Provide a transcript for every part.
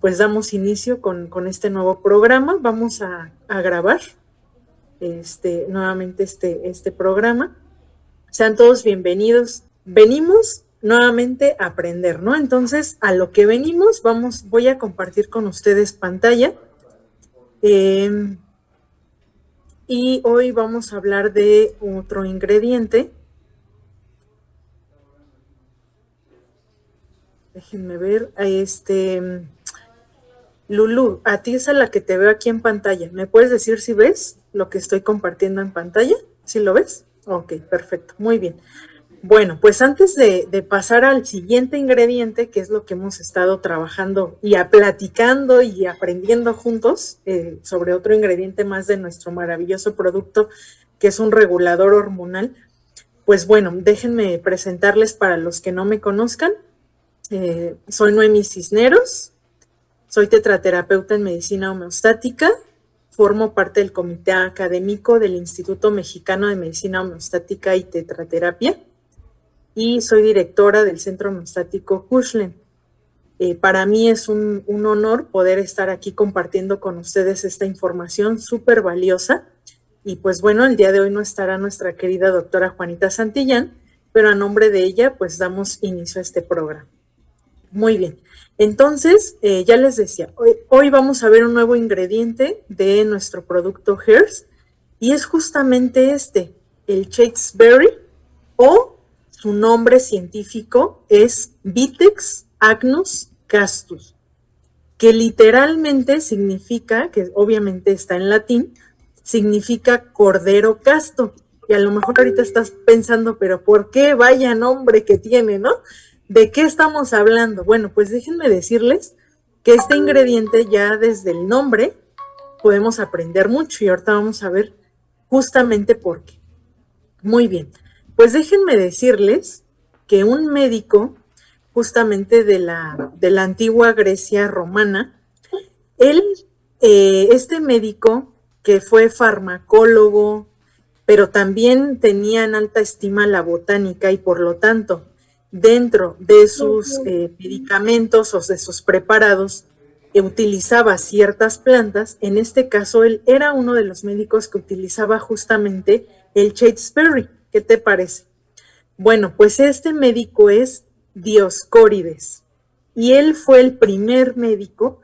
pues damos inicio con este nuevo programa. Vamos a grabar nuevamente este programa. Sean todos bienvenidos. Venimos nuevamente a aprender, ¿no? Entonces, a lo que venimos, voy a compartir con ustedes pantalla. Y hoy vamos a hablar de otro ingrediente. Déjenme ver, Lulú, a ti es a la que te veo aquí en pantalla. ¿Me puedes decir si ves lo que estoy compartiendo en pantalla? ¿Sí lo ves? Ok, perfecto, muy bien. Bueno, pues antes de pasar al siguiente ingrediente, que es lo que hemos estado trabajando y platicando y aprendiendo juntos sobre otro ingrediente más de nuestro maravilloso producto, que es un regulador hormonal, pues bueno, déjenme presentarles para los que no me conozcan. Soy Noemi Cisneros, soy tetraterapeuta en medicina homeostática, formo parte del comité académico del Instituto Mexicano de Medicina Homeostática y Tetraterapia y soy directora del Centro Homeostático Hushlen. Para mí es un honor poder estar aquí compartiendo con ustedes esta información súper valiosa. Y pues bueno, el día de hoy no estará nuestra querida doctora Juanita Santillán, pero a nombre de ella pues damos inicio a este programa. Muy bien, entonces ya les decía, hoy vamos a ver un nuevo ingrediente de nuestro producto Hers y es justamente el Chasteberry, o su nombre científico es Vitex agnus castus, que literalmente significa, que obviamente está en latín, significa cordero casto. Y a lo mejor ahorita estás pensando, pero ¿por qué? Vaya nombre que tiene, ¿no? ¿De qué estamos hablando? Bueno, pues déjenme decirles que este ingrediente ya desde el nombre podemos aprender mucho y ahorita vamos a ver justamente por qué. Muy bien, pues déjenme decirles que un médico justamente de la antigua Grecia romana, este médico que fue farmacólogo, pero también tenía en alta estima la botánica y por lo tanto dentro de sus medicamentos o de sus preparados utilizaba ciertas plantas. En este caso él era uno de los médicos que utilizaba justamente el Chasteberry. ¿Qué te parece? Bueno, pues este médico es Dioscórides y él fue el primer médico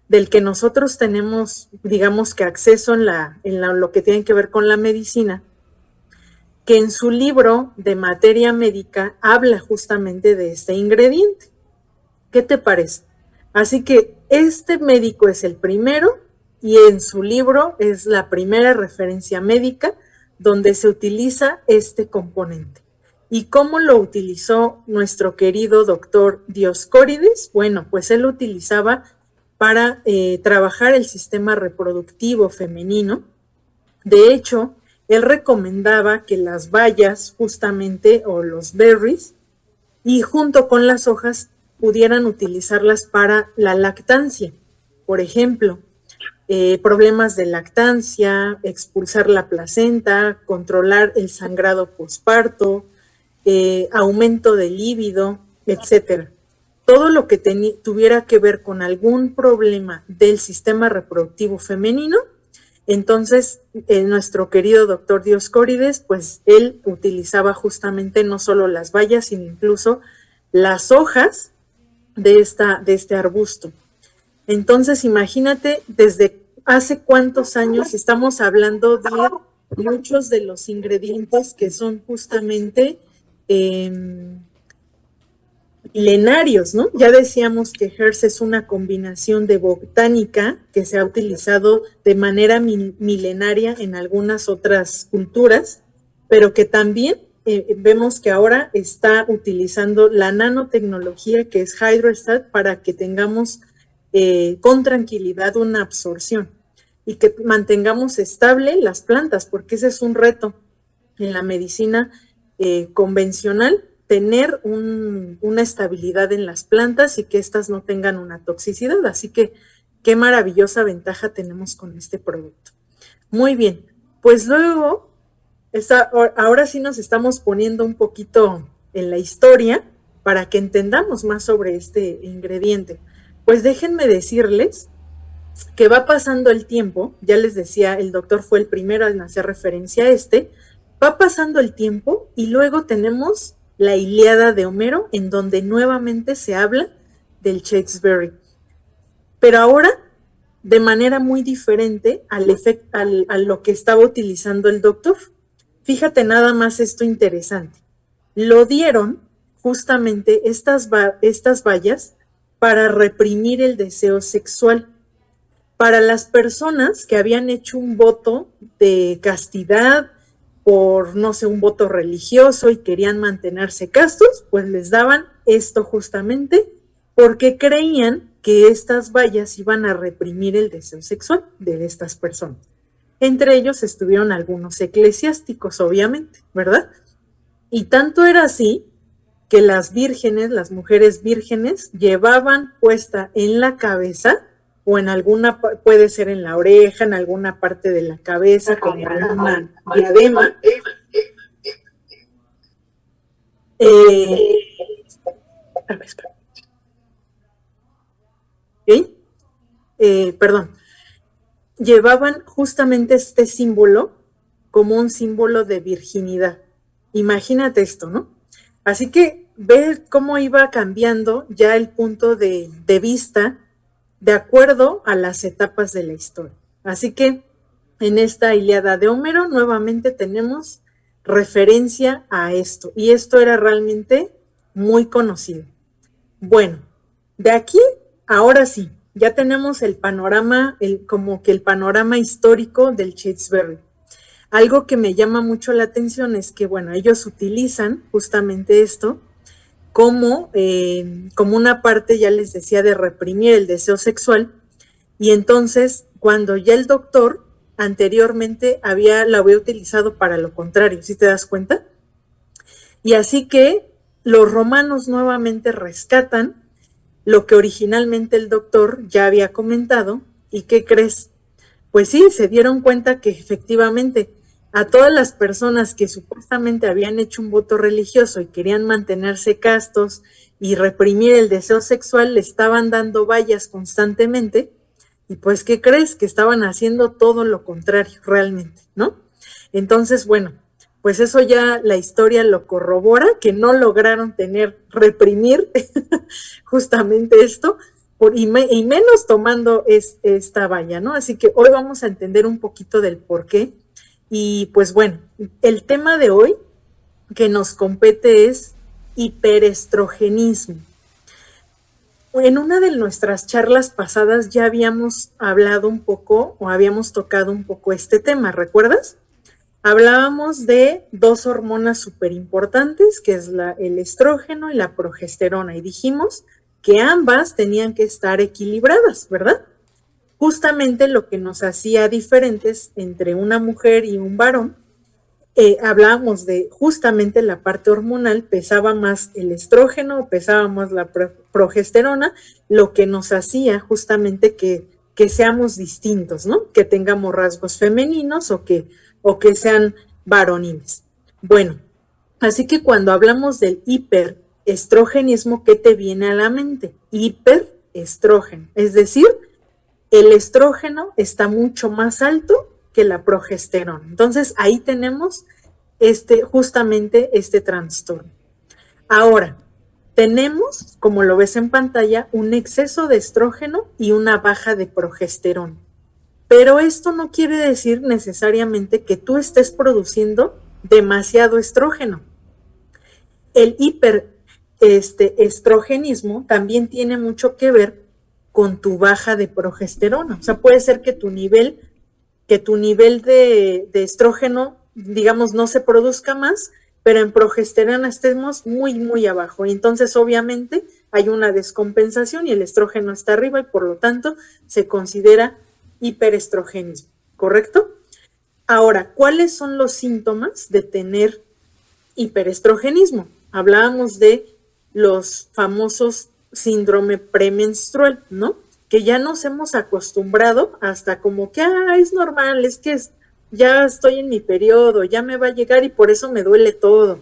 del que nosotros tenemos, digamos que acceso en lo que tiene que ver con la medicina, que en su libro de materia médica habla justamente de este ingrediente. ¿Qué te parece? Así que este médico es el primero y en su libro es la primera referencia médica donde se utiliza este componente. ¿Y cómo lo utilizó nuestro querido doctor Dioscórides? Bueno, pues él lo utilizaba para trabajar el sistema reproductivo femenino. De hecho, él recomendaba que las bayas justamente o los berries y junto con las hojas pudieran utilizarlas para la lactancia. Por ejemplo, problemas de lactancia, expulsar la placenta, controlar el sangrado posparto, aumento de líbido, etcétera. Todo lo que tuviera que ver con algún problema del sistema reproductivo femenino, entonces nuestro querido doctor Dioscórides, pues él utilizaba justamente no solo las bayas, sino incluso las hojas de este arbusto. Entonces imagínate desde hace cuántos años estamos hablando de muchos de los ingredientes que son justamente milenarios, ¿no? Ya decíamos que Hers es una combinación de botánica que se ha utilizado de manera milenaria en algunas otras culturas, pero que también vemos que ahora está utilizando la nanotecnología que es Hydrostat para que tengamos con tranquilidad una absorción y que mantengamos estable las plantas, porque ese es un reto en la medicina convencional, tener una estabilidad en las plantas y que éstas no tengan una toxicidad. Así que qué maravillosa ventaja tenemos con este producto. Muy bien, pues luego, ahora sí nos estamos poniendo un poquito en la historia para que entendamos más sobre este ingrediente. Pues déjenme decirles que va pasando el tiempo, ya les decía, el doctor fue el primero en hacer referencia a va pasando el tiempo y luego tenemos la Ilíada de Homero, en donde nuevamente se habla del Shakespeare. Pero ahora de manera muy diferente a lo que estaba utilizando el doctor. Fíjate nada más esto interesante. Lo dieron justamente estas vallas para reprimir el deseo sexual. Para las personas que habían hecho un voto de castidad por, no sé, un voto religioso y querían mantenerse castos, pues les daban esto justamente porque creían que estas vallas iban a reprimir el deseo sexual de estas personas. Entre ellos estuvieron algunos eclesiásticos, obviamente, ¿verdad? Y tanto era así que las vírgenes, las mujeres vírgenes, llevaban puesta en la cabeza o en alguna, puede ser en la oreja, en alguna parte de la cabeza, como una diadema. Perdón, llevaban justamente este símbolo como un símbolo de virginidad. Imagínate esto, ¿no? Así que ve cómo iba cambiando ya el punto de vista de acuerdo a las etapas de la historia. Así que en esta Ilíada de Homero nuevamente tenemos referencia a esto, y esto era realmente muy conocido. Bueno, de aquí, ahora sí, ya tenemos el panorama, como que el panorama histórico del Shakespeare. Algo que me llama mucho la atención es que, bueno, ellos utilizan justamente esto como una parte, ya les decía, de reprimir el deseo sexual, y entonces cuando ya el doctor anteriormente lo había utilizado para lo contrario, ¿sí te das cuenta? Y así que los romanos nuevamente rescatan lo que originalmente el doctor ya había comentado, ¿y qué crees? Pues sí, se dieron cuenta que efectivamente a todas las personas que supuestamente habían hecho un voto religioso y querían mantenerse castos y reprimir el deseo sexual, le estaban dando vallas constantemente, y pues, ¿qué crees? Que estaban haciendo todo lo contrario realmente, ¿no? Entonces, bueno, pues eso ya la historia lo corrobora, que no lograron reprimir justamente esto, y menos tomando esta valla, ¿no? Así que hoy vamos a entender un poquito del por qué. Y pues bueno, el tema de hoy que nos compete es hiperestrogenismo. En una de nuestras charlas pasadas ya habíamos hablado un poco o habíamos tocado un poco este tema, ¿recuerdas? Hablábamos de dos hormonas súper importantes, que es el estrógeno y la progesterona, y dijimos que ambas tenían que estar equilibradas, ¿verdad? Justamente lo que nos hacía diferentes entre una mujer y un varón, hablábamos de justamente la parte hormonal, pesaba más el estrógeno, pesaba más la progesterona, lo que nos hacía justamente que seamos distintos, ¿no? Que tengamos rasgos femeninos o que sean varoniles. Bueno, así que cuando hablamos del hiperestrogenismo, ¿qué te viene a la mente? Hiperestrógeno, es decir, el estrógeno está mucho más alto que la progesterona. Entonces, ahí tenemos justamente este trastorno. Ahora, tenemos, como lo ves en pantalla, un exceso de estrógeno y una baja de progesterona. Pero esto no quiere decir necesariamente que tú estés produciendo demasiado estrógeno. El hiperestrogenismo también tiene mucho que ver con tu baja de progesterona. O sea, puede ser que tu nivel de estrógeno, digamos, no se produzca más, pero en progesterona estemos muy, muy abajo. Y entonces, obviamente, hay una descompensación y el estrógeno está arriba y por lo tanto se considera hiperestrogenismo, ¿correcto? Ahora, ¿cuáles son los síntomas de tener hiperestrogenismo? Hablábamos de los famosos síndrome premenstrual, ¿no? Que ya nos hemos acostumbrado hasta como que, es normal, es que ya estoy en mi periodo, ya me va a llegar y por eso me duele todo.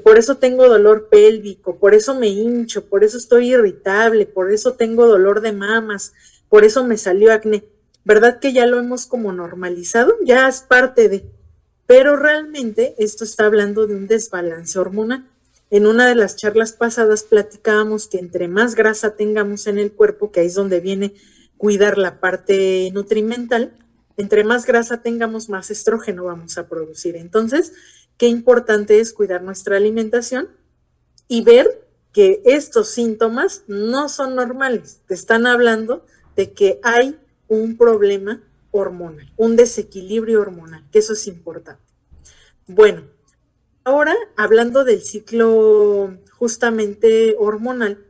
por eso tengo dolor pélvico, por eso me hincho, por eso estoy irritable, por eso tengo dolor de mamas, por eso me salió acné. ¿Verdad que ya lo hemos como normalizado? Ya es parte de, pero realmente esto está hablando de un desbalance hormonal. En una de las charlas pasadas platicábamos que entre más grasa tengamos en el cuerpo, que ahí es donde viene cuidar la parte nutrimental, entre más grasa tengamos, más estrógeno vamos a producir. Entonces, qué importante es cuidar nuestra alimentación y ver que estos síntomas no son normales. Te están hablando de que hay un problema hormonal, un desequilibrio hormonal, que eso es importante. Bueno, ahora hablando del ciclo justamente hormonal,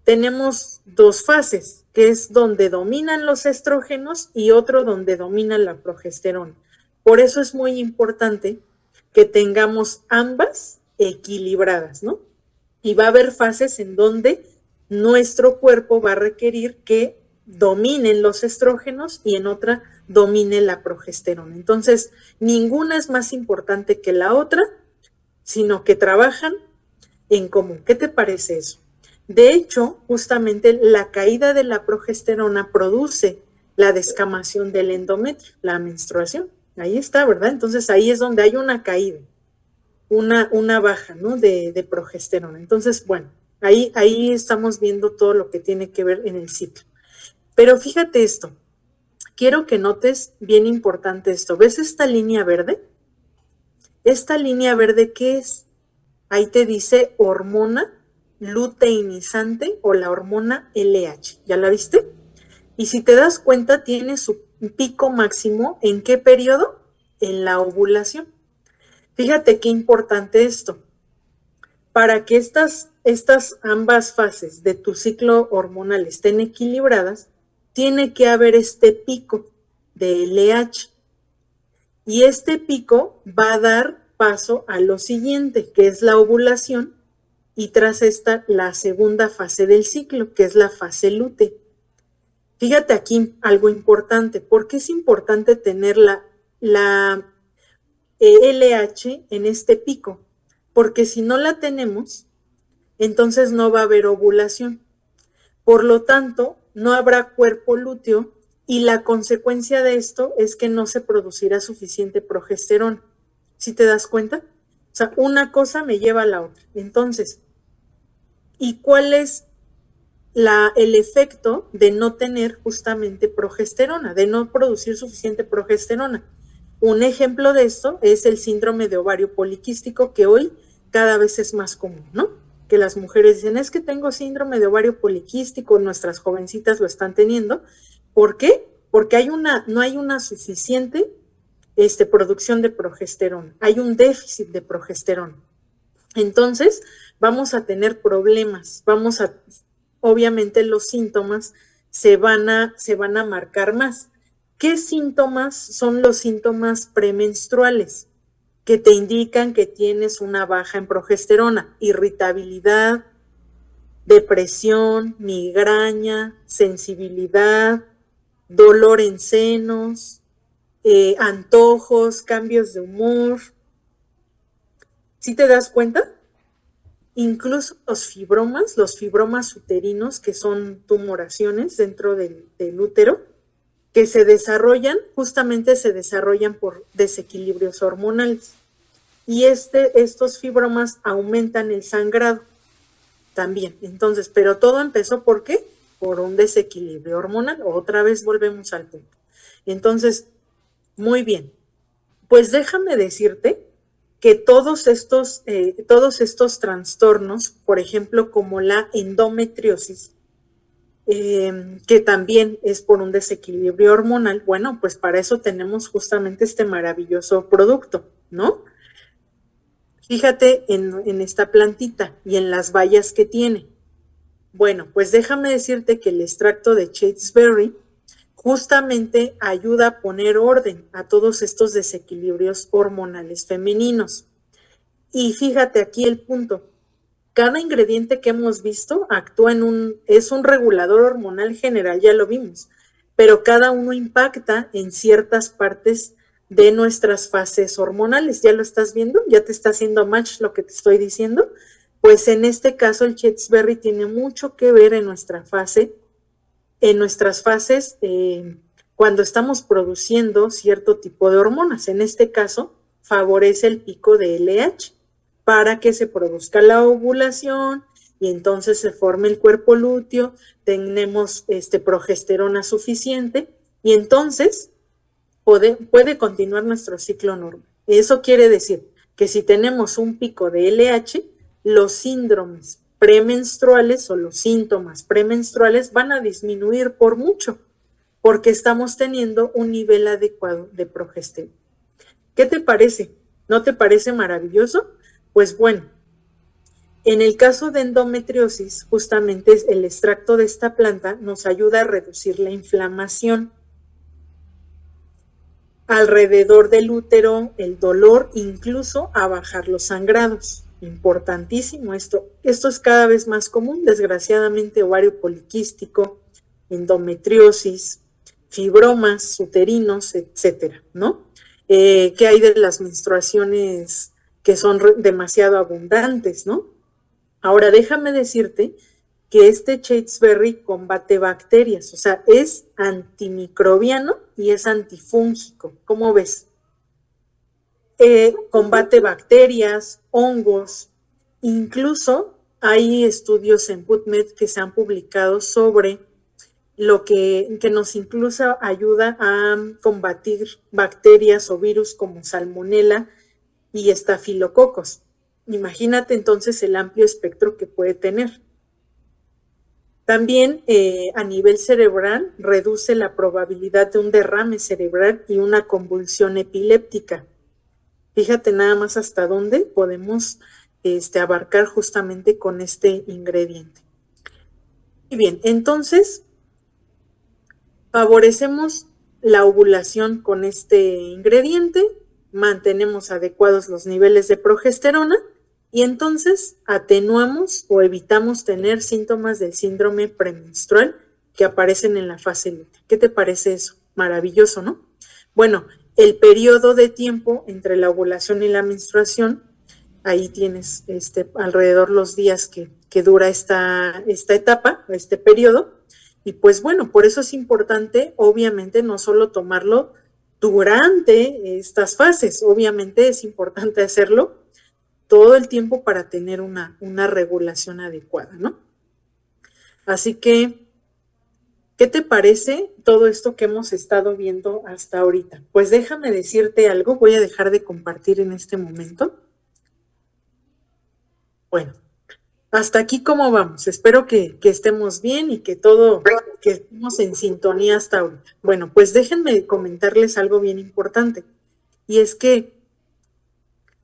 tenemos dos fases, que es donde dominan los estrógenos y otro donde domina la progesterona. Por eso es muy importante que tengamos ambas equilibradas, ¿no? Y va a haber fases en donde nuestro cuerpo va a requerir que dominen los estrógenos y en otra domine la progesterona. Entonces, ninguna es más importante que la otra, sino que trabajan en común. ¿Qué te parece eso? De hecho, justamente la caída de la progesterona produce la descamación del endometrio, la menstruación. Ahí está, ¿verdad? Entonces ahí es donde hay una caída, una baja, ¿no? de progesterona. Entonces, bueno, ahí estamos viendo todo lo que tiene que ver en el ciclo. Pero fíjate esto, quiero que notes bien importante esto. ¿Ves esta línea verde? Esta línea verde, ¿qué es? Ahí te dice hormona luteinizante o la hormona LH. ¿Ya la viste? Y si te das cuenta, tiene su pico máximo ¿en qué periodo? En la ovulación. Fíjate qué importante esto. Para que estas ambas fases de tu ciclo hormonal estén equilibradas, tiene que haber este pico de LH. Y este pico va a dar paso a lo siguiente, que es la ovulación, y tras esta, la segunda fase del ciclo, que es la fase lútea. Fíjate aquí algo importante. ¿Por qué es importante tener la LH en este pico? Porque si no la tenemos, entonces no va a haber ovulación. Por lo tanto, no habrá cuerpo lúteo y la consecuencia de esto es que no se producirá suficiente progesterona. ¿Sí te das cuenta? O sea, una cosa me lleva a la otra. Entonces, ¿y cuál es el efecto de no tener justamente progesterona, de no producir suficiente progesterona? Un ejemplo de esto es el síndrome de ovario poliquístico, que hoy cada vez es más común, ¿no? Que las mujeres dicen, es que tengo síndrome de ovario poliquístico, nuestras jovencitas lo están teniendo. ¿Por qué? Porque no hay una suficiente producción de progesterona, hay un déficit de progesterona. Entonces, vamos a tener problemas, obviamente los síntomas se van a marcar más. ¿Qué síntomas son los síntomas premenstruales? Que te indican que tienes una baja en progesterona: irritabilidad, depresión, migraña, sensibilidad, dolor en senos, antojos, cambios de humor. ¿Sí te das cuenta? Incluso los fibromas uterinos, que son tumoraciones dentro del útero, que justamente se desarrollan por desequilibrios hormonales. Y estos fibromas aumentan el sangrado también. Entonces, pero todo empezó ¿por qué? Por un desequilibrio hormonal. Otra vez volvemos al punto. Entonces, muy bien. Pues déjame decirte que todos estos trastornos, por ejemplo, como la endometriosis, que también es por un desequilibrio hormonal, bueno, pues para eso tenemos justamente este maravilloso producto, ¿no? Fíjate en esta plantita y en las bayas que tiene. Bueno, pues déjame decirte que el extracto de Chasteberry justamente ayuda a poner orden a todos estos desequilibrios hormonales femeninos. Y fíjate aquí el punto. Cada ingrediente que hemos visto es un regulador hormonal general, ya lo vimos, pero cada uno impacta en ciertas partes de nuestras fases hormonales. ¿Ya lo estás viendo? ¿Ya te está haciendo match lo que te estoy diciendo? Pues en este caso el Chateberry tiene mucho que ver en nuestra fase, en nuestras fases cuando estamos produciendo cierto tipo de hormonas. En este caso, favorece el pico de LH para que se produzca la ovulación y entonces se forme el cuerpo lúteo, tenemos progesterona suficiente y entonces puede continuar nuestro ciclo normal. Eso quiere decir que si tenemos un pico de LH, los síndromes premenstruales o los síntomas premenstruales van a disminuir por mucho, porque estamos teniendo un nivel adecuado de progesterona. ¿Qué te parece? ¿No te parece maravilloso? Pues bueno, en el caso de endometriosis, justamente el extracto de esta planta nos ayuda a reducir la inflamación alrededor del útero, el dolor, incluso a bajar los sangrados. Importantísimo esto. Esto es cada vez más común, desgraciadamente, ovario poliquístico, endometriosis, fibromas uterinos, etcétera, ¿no? ¿Qué hay de las menstruaciones que son demasiado abundantes, ¿no? Ahora, déjame decirte que este Chateberry combate bacterias, o sea, es antimicrobiano y es antifúngico. ¿Cómo ves? Combate bacterias, hongos, incluso hay estudios en PubMed que se han publicado sobre lo que nos incluso ayuda a combatir bacterias o virus como salmonela y estafilococos. Imagínate entonces el amplio espectro que puede tener. También a nivel cerebral reduce la probabilidad de un derrame cerebral y una convulsión epiléptica. Fíjate nada más hasta dónde podemos abarcar justamente con este ingrediente. Y bien, entonces favorecemos la ovulación con este ingrediente, mantenemos adecuados los niveles de progesterona y entonces atenuamos o evitamos tener síntomas del síndrome premenstrual que aparecen en la fase lútea. ¿Qué te parece eso? Maravilloso, ¿no? Bueno, el periodo de tiempo entre la ovulación y la menstruación, ahí tienes alrededor los días que dura esta etapa, este periodo, y pues bueno, por eso es importante, obviamente, no solo tomarlo durante estas fases, obviamente es importante hacerlo todo el tiempo para tener una regulación adecuada, ¿no? Así que, ¿qué te parece todo esto que hemos estado viendo hasta ahorita? Pues déjame decirte algo, voy a dejar de compartir en este momento. Bueno, hasta aquí cómo vamos. Espero que estemos bien y que estemos en sintonía hasta ahorita. Bueno, pues déjenme comentarles algo bien importante. Y es que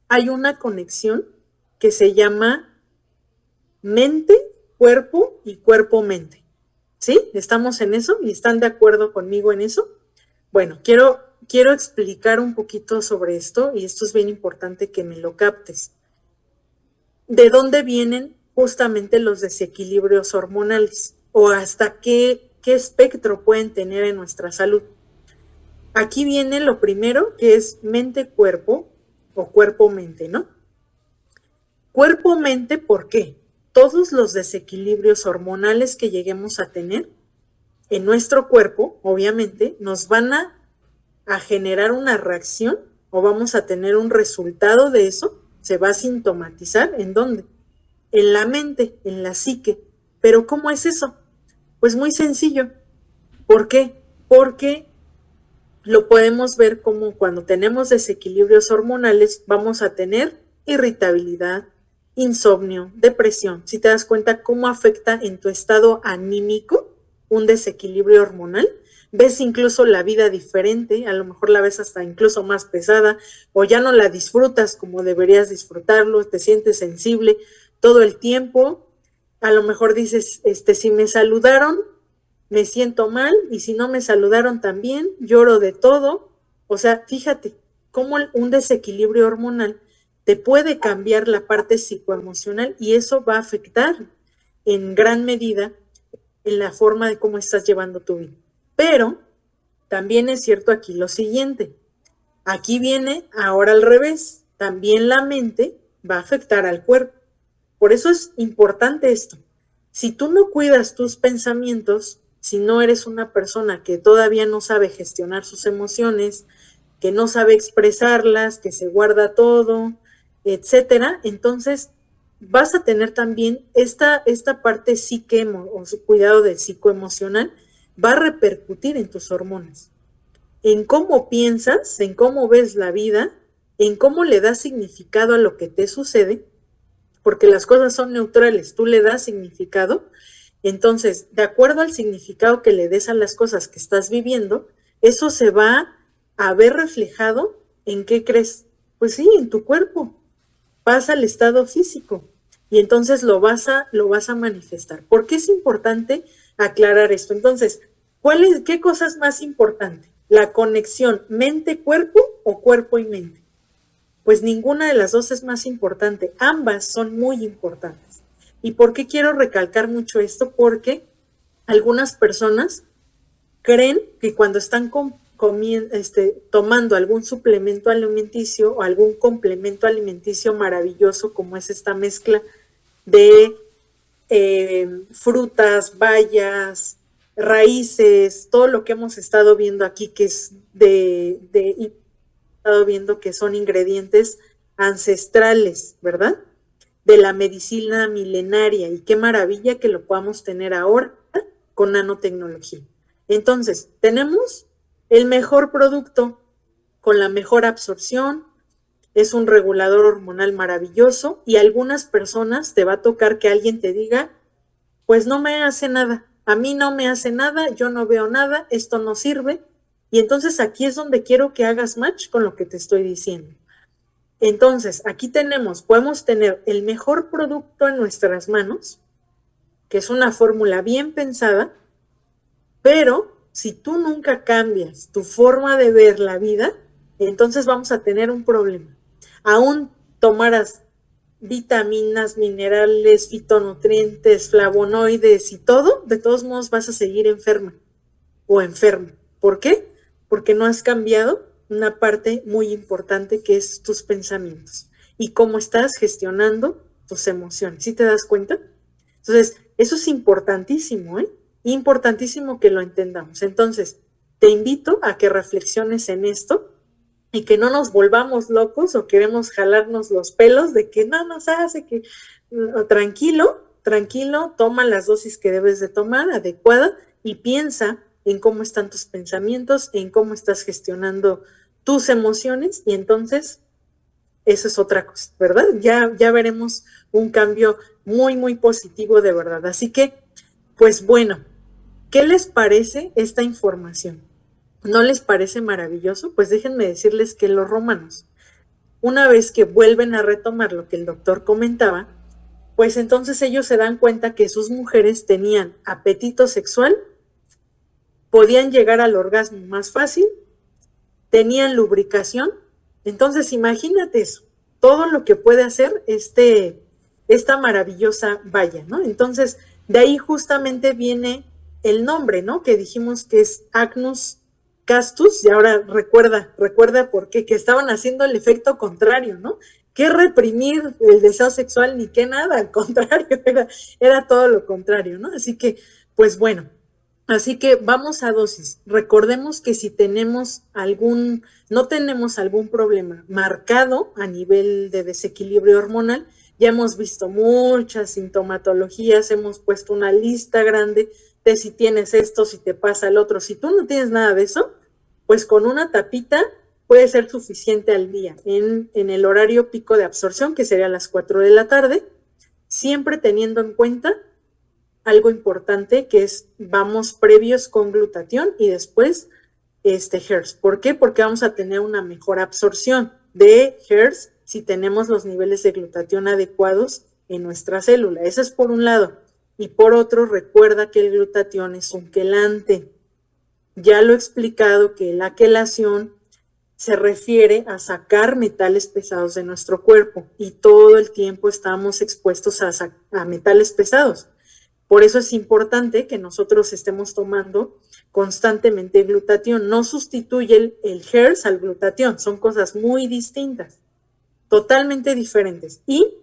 hay una conexión que se llama mente, cuerpo y cuerpo-mente. ¿Sí? ¿Estamos en eso? ¿Y están de acuerdo conmigo en eso? Bueno, quiero explicar un poquito sobre esto y esto es bien importante que me lo captes. ¿De dónde vienen justamente los desequilibrios hormonales? ¿O hasta qué espectro pueden tener en nuestra salud? Aquí viene lo primero, que es mente-cuerpo o cuerpo-mente, ¿no? Cuerpo-mente, ¿por qué? Todos los desequilibrios hormonales que lleguemos a tener en nuestro cuerpo, obviamente, nos van a generar una reacción o vamos a tener un resultado de eso, se va a sintomatizar, ¿en dónde? En la mente, en la psique. ¿Pero cómo es eso? Pues muy sencillo. ¿Por qué? Porque lo podemos ver como cuando tenemos desequilibrios hormonales, vamos a tener irritabilidad, insomnio, depresión. Si te das cuenta cómo afecta en tu estado anímico un desequilibrio hormonal, ves incluso la vida diferente, a lo mejor la ves hasta incluso más pesada, o ya no la disfrutas como deberías disfrutarlo, te sientes sensible todo el tiempo, a lo mejor dices, si me saludaron, me siento mal, y si no me saludaron también, lloro de todo. O sea, fíjate cómo un desequilibrio hormonal te puede cambiar la parte psicoemocional y eso va a afectar en gran medida en la forma de cómo estás llevando tu vida. Pero también es cierto aquí lo siguiente, Aquí viene ahora al revés, también la mente va a afectar al cuerpo. Por eso es importante esto. Si tú no cuidas tus pensamientos, si no eres una persona que todavía no sabe gestionar sus emociones, que no sabe expresarlas, que se guarda todo, etcétera, entonces vas a tener también esta parte psique o su cuidado del psicoemocional, va a repercutir en tus hormonas, en cómo piensas, en cómo ves la vida, en cómo le das significado a lo que te sucede, porque las cosas son neutrales, tú le das significado, entonces, de acuerdo al significado que le des a las cosas que estás viviendo, eso se va a ver reflejado en qué crees. Pues sí, en tu cuerpo, pasa al estado físico y entonces lo vas a manifestar. ¿Por qué es importante aclarar esto? Entonces, ¿qué cosa es más importante? ¿La conexión mente-cuerpo o cuerpo y mente? Pues ninguna de las dos es más importante, ambas son muy importantes. ¿Y por qué quiero recalcar mucho esto? Porque algunas personas creen que cuando están tomando algún suplemento alimenticio o algún complemento alimenticio maravilloso como es esta mezcla de frutas, bayas, raíces, todo lo que hemos estado viendo aquí que es estado viendo que son ingredientes ancestrales, ¿verdad? De la medicina milenaria, y qué maravilla que lo podamos tener ahora con nanotecnología. Entonces, tenemos el mejor producto con la mejor absorción, es un regulador hormonal maravilloso, y a algunas personas te va a tocar que alguien te diga, pues no me hace nada, a mí no me hace nada, yo no veo nada, esto no sirve, y entonces aquí es donde quiero que hagas match con lo que te estoy diciendo. Entonces, aquí podemos tener el mejor producto en nuestras manos, que es una fórmula bien pensada, pero si tú nunca cambias tu forma de ver la vida, entonces vamos a tener un problema. Aún tomarás vitaminas, minerales, fitonutrientes, flavonoides y todo, de todos modos vas a seguir enferma o enfermo. ¿Por qué? Porque no has cambiado una parte muy importante que es tus pensamientos y cómo estás gestionando tus emociones. ¿Sí te das cuenta? Entonces, eso es importantísimo, ¿eh? Importantísimo que lo entendamos. Entonces, te invito a que reflexiones en esto y que no nos volvamos locos o queremos jalarnos los pelos de que no nos hace, que tranquilo, tranquilo, toma las dosis que debes de tomar, adecuada, y piensa en cómo están tus pensamientos, en cómo estás gestionando tus emociones, y entonces eso es otra cosa, ¿verdad? Ya veremos un cambio muy, muy positivo de verdad. Así que, pues bueno, ¿qué les parece esta información? ¿No les parece maravilloso? Pues déjenme decirles que los romanos, una vez que vuelven a retomar lo que el doctor comentaba, pues entonces ellos se dan cuenta que sus mujeres tenían apetito sexual, podían llegar al orgasmo más fácil, tenían lubricación. Entonces imagínate eso, todo lo que puede hacer esta maravillosa valla, ¿no? Entonces, de ahí justamente viene el nombre, ¿no? Que dijimos que es Agnus Castus, y ahora recuerda por qué, que estaban haciendo el efecto contrario, ¿no? Que reprimir el deseo sexual ni que nada, al contrario, era todo lo contrario, ¿no? Así que, pues bueno, así que vamos a dosis. Recordemos que si no tenemos algún problema marcado a nivel de desequilibrio hormonal, ya hemos visto muchas sintomatologías, hemos puesto una lista grande de si tienes esto, si te pasa el otro. Si tú no tienes nada de eso, pues con una tapita puede ser suficiente al día en el horario pico de absorción, que sería a las 4 de la tarde, siempre teniendo en cuenta algo importante que es, vamos previos con glutatión y después HERS. ¿Por qué? Porque vamos a tener una mejor absorción de HERS si tenemos los niveles de glutatión adecuados en nuestra célula. Eso es por un lado. Y por otro, recuerda que el glutatión es un quelante. Ya lo he explicado que la quelación se refiere a sacar metales pesados de nuestro cuerpo y todo el tiempo estamos expuestos a metales pesados. Por eso es importante que nosotros estemos tomando constantemente glutatión. No sustituye el HERS al glutatión, son cosas muy distintas, totalmente diferentes. Y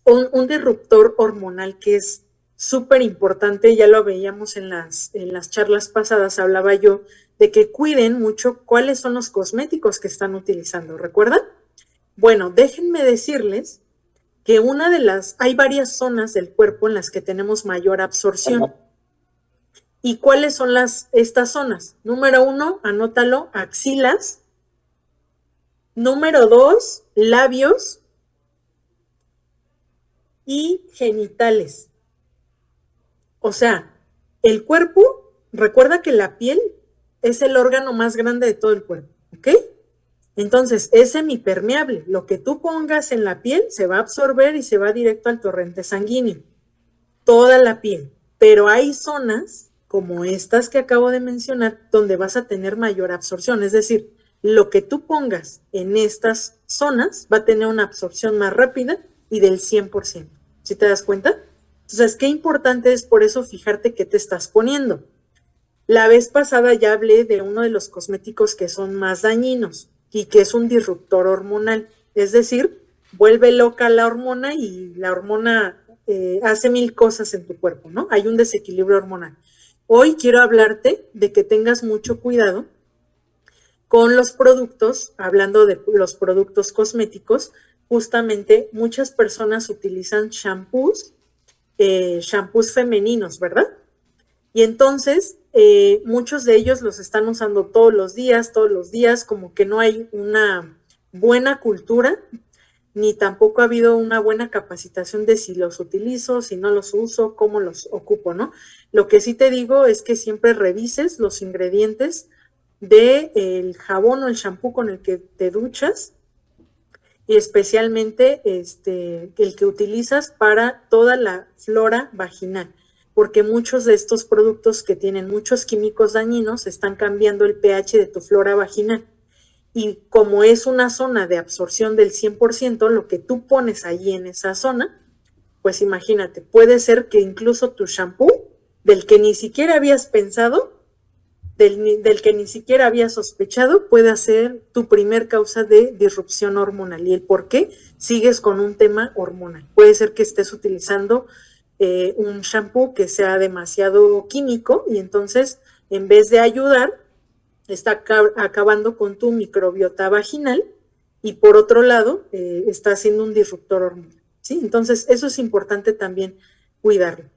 un disruptor hormonal que es súper importante, ya lo veíamos en las charlas pasadas, hablaba yo de que cuiden mucho cuáles son los cosméticos que están utilizando, ¿recuerdan? Bueno, déjenme decirles que hay varias zonas del cuerpo en las que tenemos mayor absorción. ¿Y cuáles son estas zonas? Número 1, anótalo, axilas. Número 2, labios y genitales. O sea, el cuerpo, recuerda que la piel es el órgano más grande de todo el cuerpo, ¿ok? Entonces, es semipermeable. Lo que tú pongas en la piel se va a absorber y se va directo al torrente sanguíneo. Toda la piel. Pero hay zonas, como estas que acabo de mencionar, donde vas a tener mayor absorción. Es decir, lo que tú pongas en estas zonas va a tener una absorción más rápida y del 100%. ¿Sí te das cuenta? Entonces, qué importante es por eso fijarte qué te estás poniendo. La vez pasada ya hablé de uno de los cosméticos que son más dañinos y que es un disruptor hormonal. Es decir, vuelve loca la hormona y la hormona hace 1000 cosas en tu cuerpo, ¿no? Hay un desequilibrio hormonal. Hoy quiero hablarte de que tengas mucho cuidado con los productos, hablando de los productos cosméticos. Justamente muchas personas utilizan shampoos femeninos, ¿verdad? Y entonces muchos de ellos los están usando todos los días, como que no hay una buena cultura, ni tampoco ha habido una buena capacitación de si los utilizo, si no los uso, cómo los ocupo, ¿no? Lo que sí te digo es que siempre revises los ingredientes del jabón o el shampoo con el que te duchas, y especialmente el que utilizas para toda la flora vaginal, porque muchos de estos productos que tienen muchos químicos dañinos están cambiando el pH de tu flora vaginal. Y como es una zona de absorción del 100%, lo que tú pones allí en esa zona, pues imagínate, puede ser que incluso tu shampoo, del que ni siquiera habías pensado, del que ni siquiera habías sospechado, puede ser tu primer causa de disrupción hormonal. ¿Y el por qué? Sigues con un tema hormonal. Puede ser que estés utilizando un shampoo que sea demasiado químico y entonces, en vez de ayudar, está acabando con tu microbiota vaginal y por otro lado está haciendo un disruptor hormonal, ¿sí? Entonces eso es importante también cuidarlo.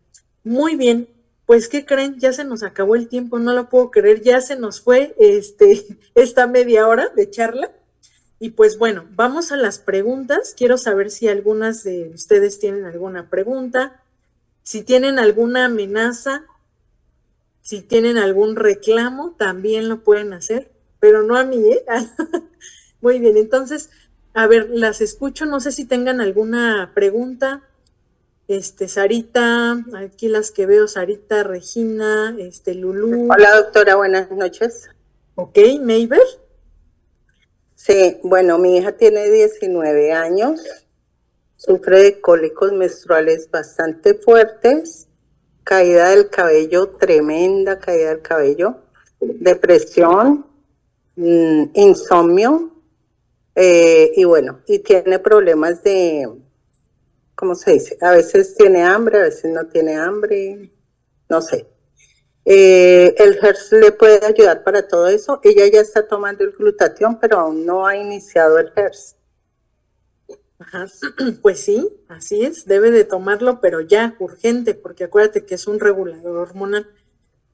Muy bien, pues ¿qué creen? Ya se nos acabó el tiempo, no lo puedo creer, ya se nos fue esta media hora de charla. Y pues bueno, vamos a las preguntas. Quiero saber si algunas de ustedes tienen alguna pregunta, si tienen alguna amenaza. Si tienen algún reclamo, también lo pueden hacer, pero no a mí, ¿eh? Muy bien, entonces, a ver, las escucho, no sé si tengan alguna pregunta. Sarita, aquí las que veo, Sarita, Regina, Lulú. Hola, doctora, buenas noches. Ok, Meiber. Sí, bueno, mi hija tiene 19 años, sufre de cólicos menstruales bastante fuertes, caída del cabello, tremenda caída del cabello, depresión, insomnio, y bueno, y tiene problemas de, ¿cómo se dice? A veces tiene hambre, a veces no tiene hambre, no sé. El HERS le puede ayudar para todo eso. Ella ya está tomando el glutatión, pero aún no ha iniciado el HERS. Ajá, pues sí, así es, debe de tomarlo, pero ya, urgente, porque acuérdate que es un regulador hormonal.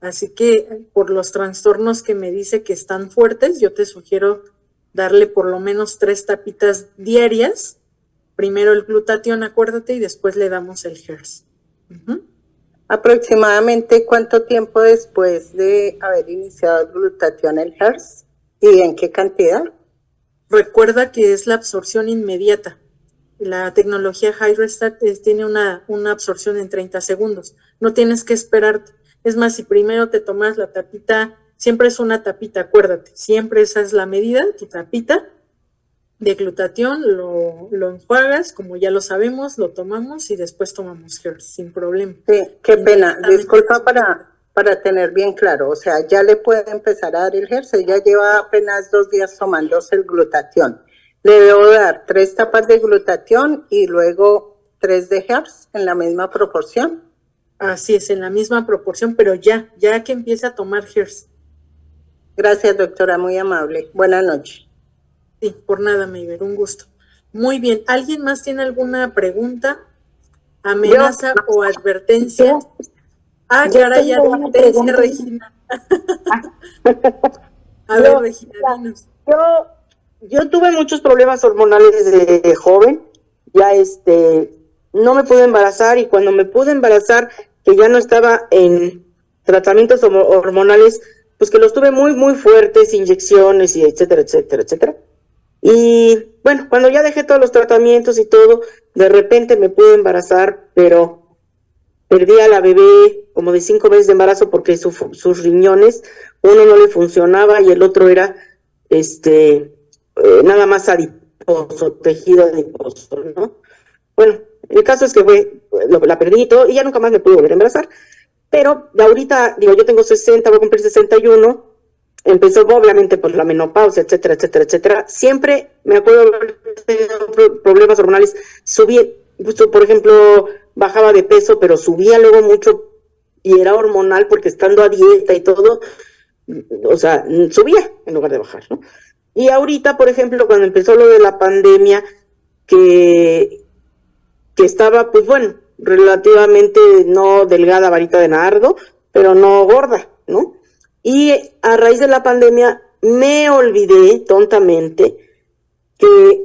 Así que por los trastornos que me dice que están fuertes, yo te sugiero darle por lo menos 3 tapitas diarias. Primero el glutatión, acuérdate, y después le damos el HERS. ¿Aproximadamente cuánto tiempo después de haber iniciado el glutatión el HERS? ¿Y en qué cantidad? Recuerda que es la absorción inmediata. La tecnología Hydrestat tiene una absorción en 30 segundos. No tienes que esperarte. Es más, si primero te tomas la tapita, siempre es una tapita, acuérdate, siempre esa es la medida, tu tapita de glutatión, lo enjuagas, como ya lo sabemos, lo tomamos y después tomamos HERS, sin problema. Sí, qué pena. Disculpa para para tener bien claro, o sea, ya le puede empezar a dar el HERS, ya lleva apenas 2 días tomándose el glutatión. Le debo dar 3 tapas de glutatión y luego 3 de HERS en la misma proporción. Así es, en la misma proporción, pero ya que empiece a tomar HERS. Gracias, doctora, muy amable. Buenas noches. Sí, por nada, Mayber, un gusto. Muy bien, ¿alguien más tiene alguna pregunta, amenaza o advertencia? Caray, advertencia, Regina. A ver, Regina, dinos. Yo tuve muchos problemas hormonales de joven, ya no me pude embarazar, y cuando me pude embarazar, que ya no estaba en tratamientos hormonales, pues que los tuve muy, muy fuertes, inyecciones y etcétera, etcétera, etcétera. Y bueno, cuando ya dejé todos los tratamientos y todo, de repente me pude embarazar, pero perdí a la bebé como de 5 meses de embarazo porque sus riñones, uno no le funcionaba y el otro era nada más adiposo, tejido adiposo, ¿no? Bueno, el caso es que la perdí y todo, y ya nunca más me pude volver a embarazar. Pero ahorita, digo, yo tengo 60, voy a cumplir 61, empezó obviamente por la menopausia, etcétera, etcétera, etcétera. Siempre me acuerdo haber tenido problemas hormonales. Subí, por ejemplo, bajaba de peso, pero subía luego mucho y era hormonal porque estando a dieta y todo, o sea, subía en lugar de bajar, ¿no? Y ahorita, por ejemplo, cuando empezó lo de la pandemia, que estaba, pues bueno, relativamente no delgada, varita de nardo, pero no gorda, ¿no? Y a raíz de la pandemia me olvidé tontamente que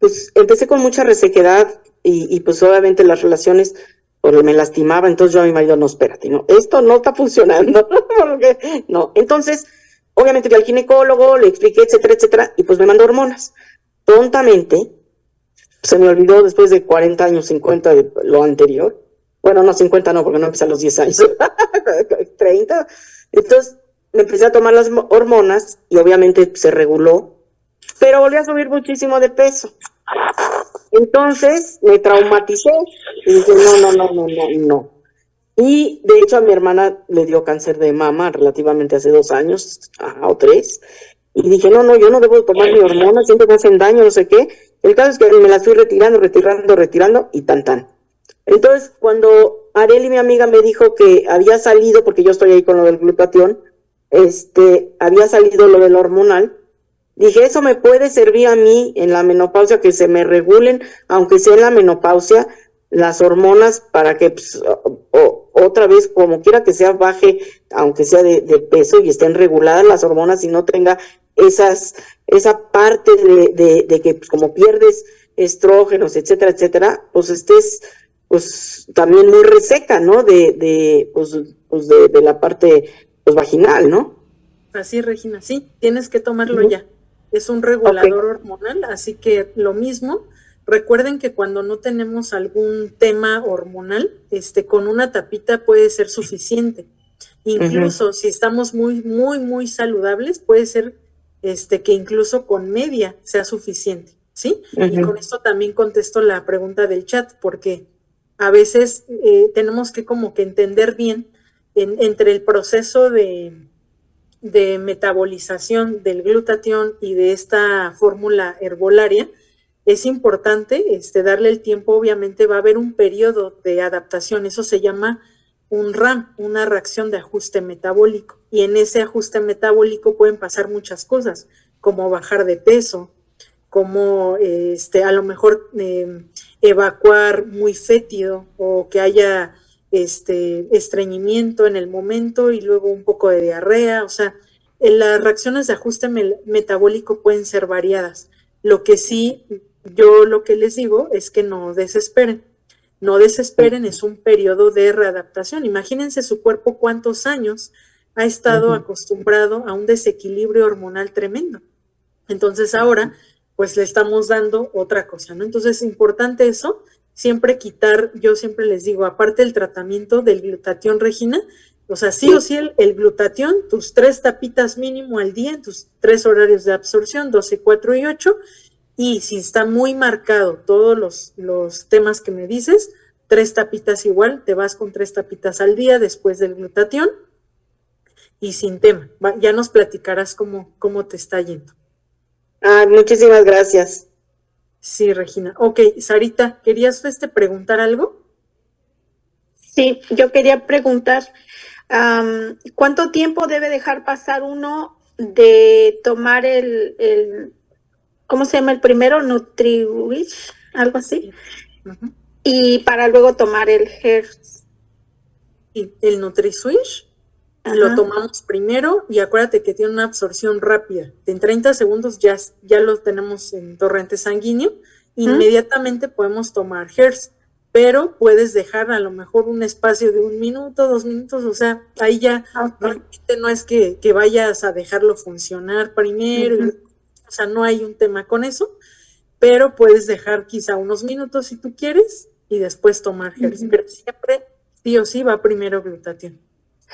pues empecé con mucha resequedad y pues obviamente las relaciones pues, me lastimaba. Entonces yo a mi marido, no, espérate, no, esto no está funcionando. No, entonces obviamente fui al ginecólogo, le expliqué, etcétera, etcétera, y pues me mandó hormonas. Tontamente se me olvidó después de 40 años, 50 de lo anterior. Bueno, no, 50 no, porque no empecé a los 10 años. 30. Entonces me empecé a tomar las hormonas y obviamente se reguló, pero volví a subir muchísimo de peso. Entonces me traumaticé y dije, no. Y de hecho a mi hermana le dio cáncer de mama relativamente hace 2 años o 3. Y dije, no, yo no debo tomar mi hormona, siempre me hacen daño, no sé qué. El caso es que me las fui retirando y tan. Entonces, cuando Areli, mi amiga, me dijo que había salido, porque yo estoy ahí con lo del glutatión, había salido lo del hormonal, dije, eso me puede servir a mí en la menopausia, que se me regulen, aunque sea en la menopausia, las hormonas para que pues, otra vez, como quiera que sea, baje, aunque sea de peso, y estén reguladas las hormonas y no tenga esa parte de que pues, como pierdes estrógenos, etcétera, etcétera, pues estés pues también muy reseca, ¿no? De la parte pues vaginal, ¿no? Así, Regina, sí, tienes que tomarlo ya. Es un regulador hormonal, así que lo mismo. Recuerden que cuando no tenemos algún tema hormonal, con una tapita puede ser suficiente. Incluso si estamos muy, muy, muy saludables, puede ser que incluso con media sea suficiente, ¿sí? Y con esto también contesto la pregunta del chat, porque a veces tenemos que como que entender bien entre el proceso de metabolización del glutatión y de esta fórmula herbolaria. Es importante darle el tiempo. Obviamente va a haber un periodo de adaptación, eso se llama un RAM, una reacción de ajuste metabólico, y en ese ajuste metabólico pueden pasar muchas cosas, como bajar de peso, como a lo mejor evacuar muy fétido, o que haya estreñimiento en el momento y luego un poco de diarrea. O sea, las reacciones de ajuste metabólico pueden ser variadas. Lo que sí, yo lo que les digo es que no desesperen. No desesperen, es un periodo de readaptación. Imagínense su cuerpo cuántos años ha estado acostumbrado a un desequilibrio hormonal tremendo. Entonces ahora, pues le estamos dando otra cosa, ¿no? Entonces es importante eso, siempre quitar, yo siempre les digo, aparte del tratamiento del glutatión, Regina, o sea, sí o sí el glutatión, tus 3 tapitas mínimo al día, tus 3 horarios de absorción, 12, 4 y 8, y si está muy marcado todos los temas que me dices, 3 tapitas igual, te vas con 3 tapitas al día después del glutatión, y sin tema. Ya nos platicarás cómo te está yendo. Muchísimas gracias. Sí, Regina. Ok, Sarita, ¿querías preguntar algo? Sí, yo quería preguntar, ¿cuánto tiempo debe dejar pasar uno de tomar ¿cómo se llama el primero? Nutriwish, algo así, Uh-huh. y para luego tomar el Hertz? Y el NutriSwish lo tomamos primero y acuérdate que tiene una absorción rápida. En 30 segundos ya lo tenemos en torrente sanguíneo. Inmediatamente podemos tomar Hertz, pero puedes dejar a lo mejor un espacio de 1 minuto, 2 minutos, o sea, ahí ya realmente no es que vayas a dejarlo funcionar primero, o sea, no hay un tema con eso, pero puedes dejar quizá unos minutos si tú quieres y después tomar Hertz, pero siempre sí o sí va primero glutatión.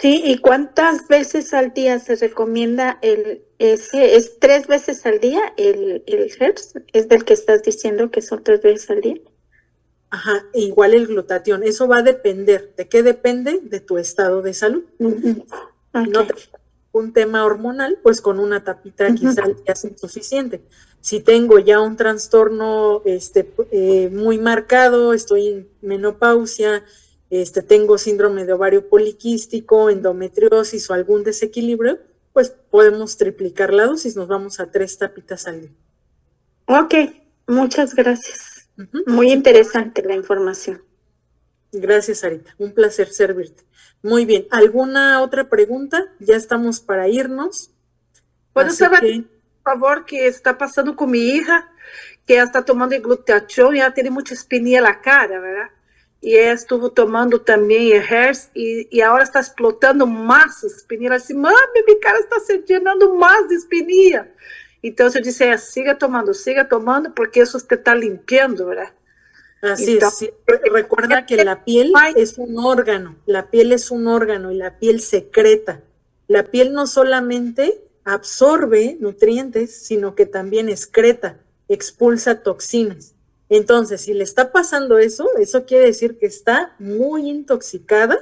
Sí, ¿y cuántas veces al día se recomienda ¿Es 3 veces al día el Hertz? ¿Es del que estás diciendo que son 3 veces al día? Ajá, e igual el glutatión, eso va a depender. ¿De qué depende? De tu estado de salud. Okay. No te un tema hormonal, pues con una tapita quizá ya es suficiente. Si tengo ya un trastorno muy marcado, estoy en menopausia, tengo síndrome de ovario poliquístico, endometriosis o algún desequilibrio, pues podemos triplicar la dosis, nos vamos a 3 tapitas al día. Ok, muchas gracias. Muy interesante la información. Gracias, Sarita. Un placer servirte. Muy bien. ¿Alguna otra pregunta? Ya estamos para irnos. ¿Puedo saber, por favor, qué está pasando con mi hija? Que ella está tomando el glutatión y ella tiene mucha espinilla en la cara, ¿verdad? Y ella estuvo tomando también el Hertz y ahora está explotando más espinilla. Así, mami, mi cara está se llenando más de espinilla. Entonces yo decía, siga tomando, porque eso te está limpiando, ¿verdad? Así es. Sí. Recuerda que la piel es un órgano, y la piel secreta. La piel no solamente absorbe nutrientes, sino que también excreta, expulsa toxinas. Entonces, si le está pasando eso quiere decir que está muy intoxicada,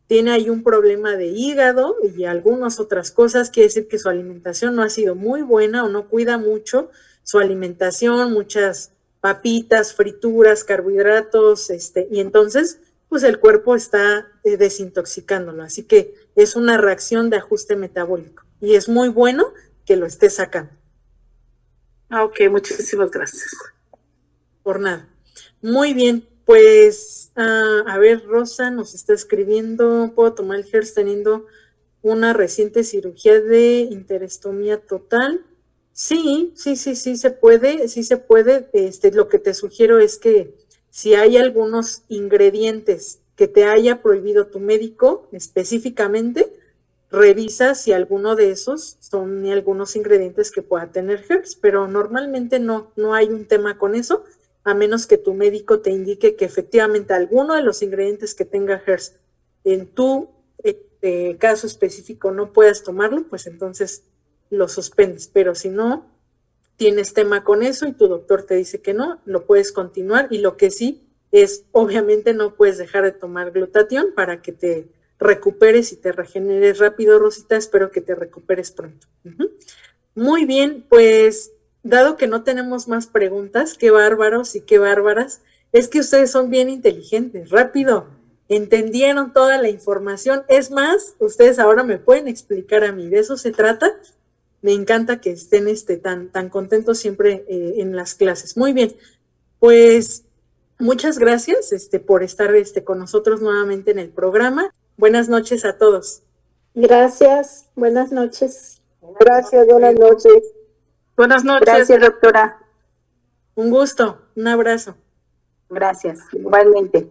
tiene ahí un problema de hígado y algunas otras cosas, quiere decir que su alimentación no ha sido muy buena o no cuida mucho su alimentación, muchas papitas, frituras, carbohidratos, y entonces, pues el cuerpo está desintoxicándolo. Así que es una reacción de ajuste metabólico y es muy bueno que lo esté sacando. Ok, muchísimas gracias. Por nada. Muy bien. Pues, a ver, Rosa nos está escribiendo, ¿puedo tomar el Hertz teniendo una reciente cirugía de interestomía total? Sí se puede, lo que te sugiero es que si hay algunos ingredientes que te haya prohibido tu médico específicamente, revisa si alguno de esos son algunos ingredientes que pueda tener Hertz, pero normalmente no hay un tema con eso, a menos que tu médico te indique que efectivamente alguno de los ingredientes que tenga Hertz en tu caso específico no puedas tomarlo, pues entonces lo suspendes. Pero si no tienes tema con eso y tu doctor te dice que no, lo puedes continuar. Y lo que sí es, obviamente no puedes dejar de tomar glutatión para que te recuperes y te regeneres rápido, Rosita. Espero que te recuperes pronto. Muy bien, pues dado que no tenemos más preguntas, qué bárbaros y qué bárbaras, es que ustedes son bien inteligentes, rápido, entendieron toda la información. Es más, ustedes ahora me pueden explicar a mí, de eso se trata. Me encanta que estén tan contentos siempre en las clases. Muy bien, pues muchas gracias por estar con nosotros nuevamente en el programa. Buenas noches a todos. Gracias, buenas noches. Gracias, buenas noches. Buenas noches. Gracias, doctora. Un gusto, un abrazo. Gracias, igualmente.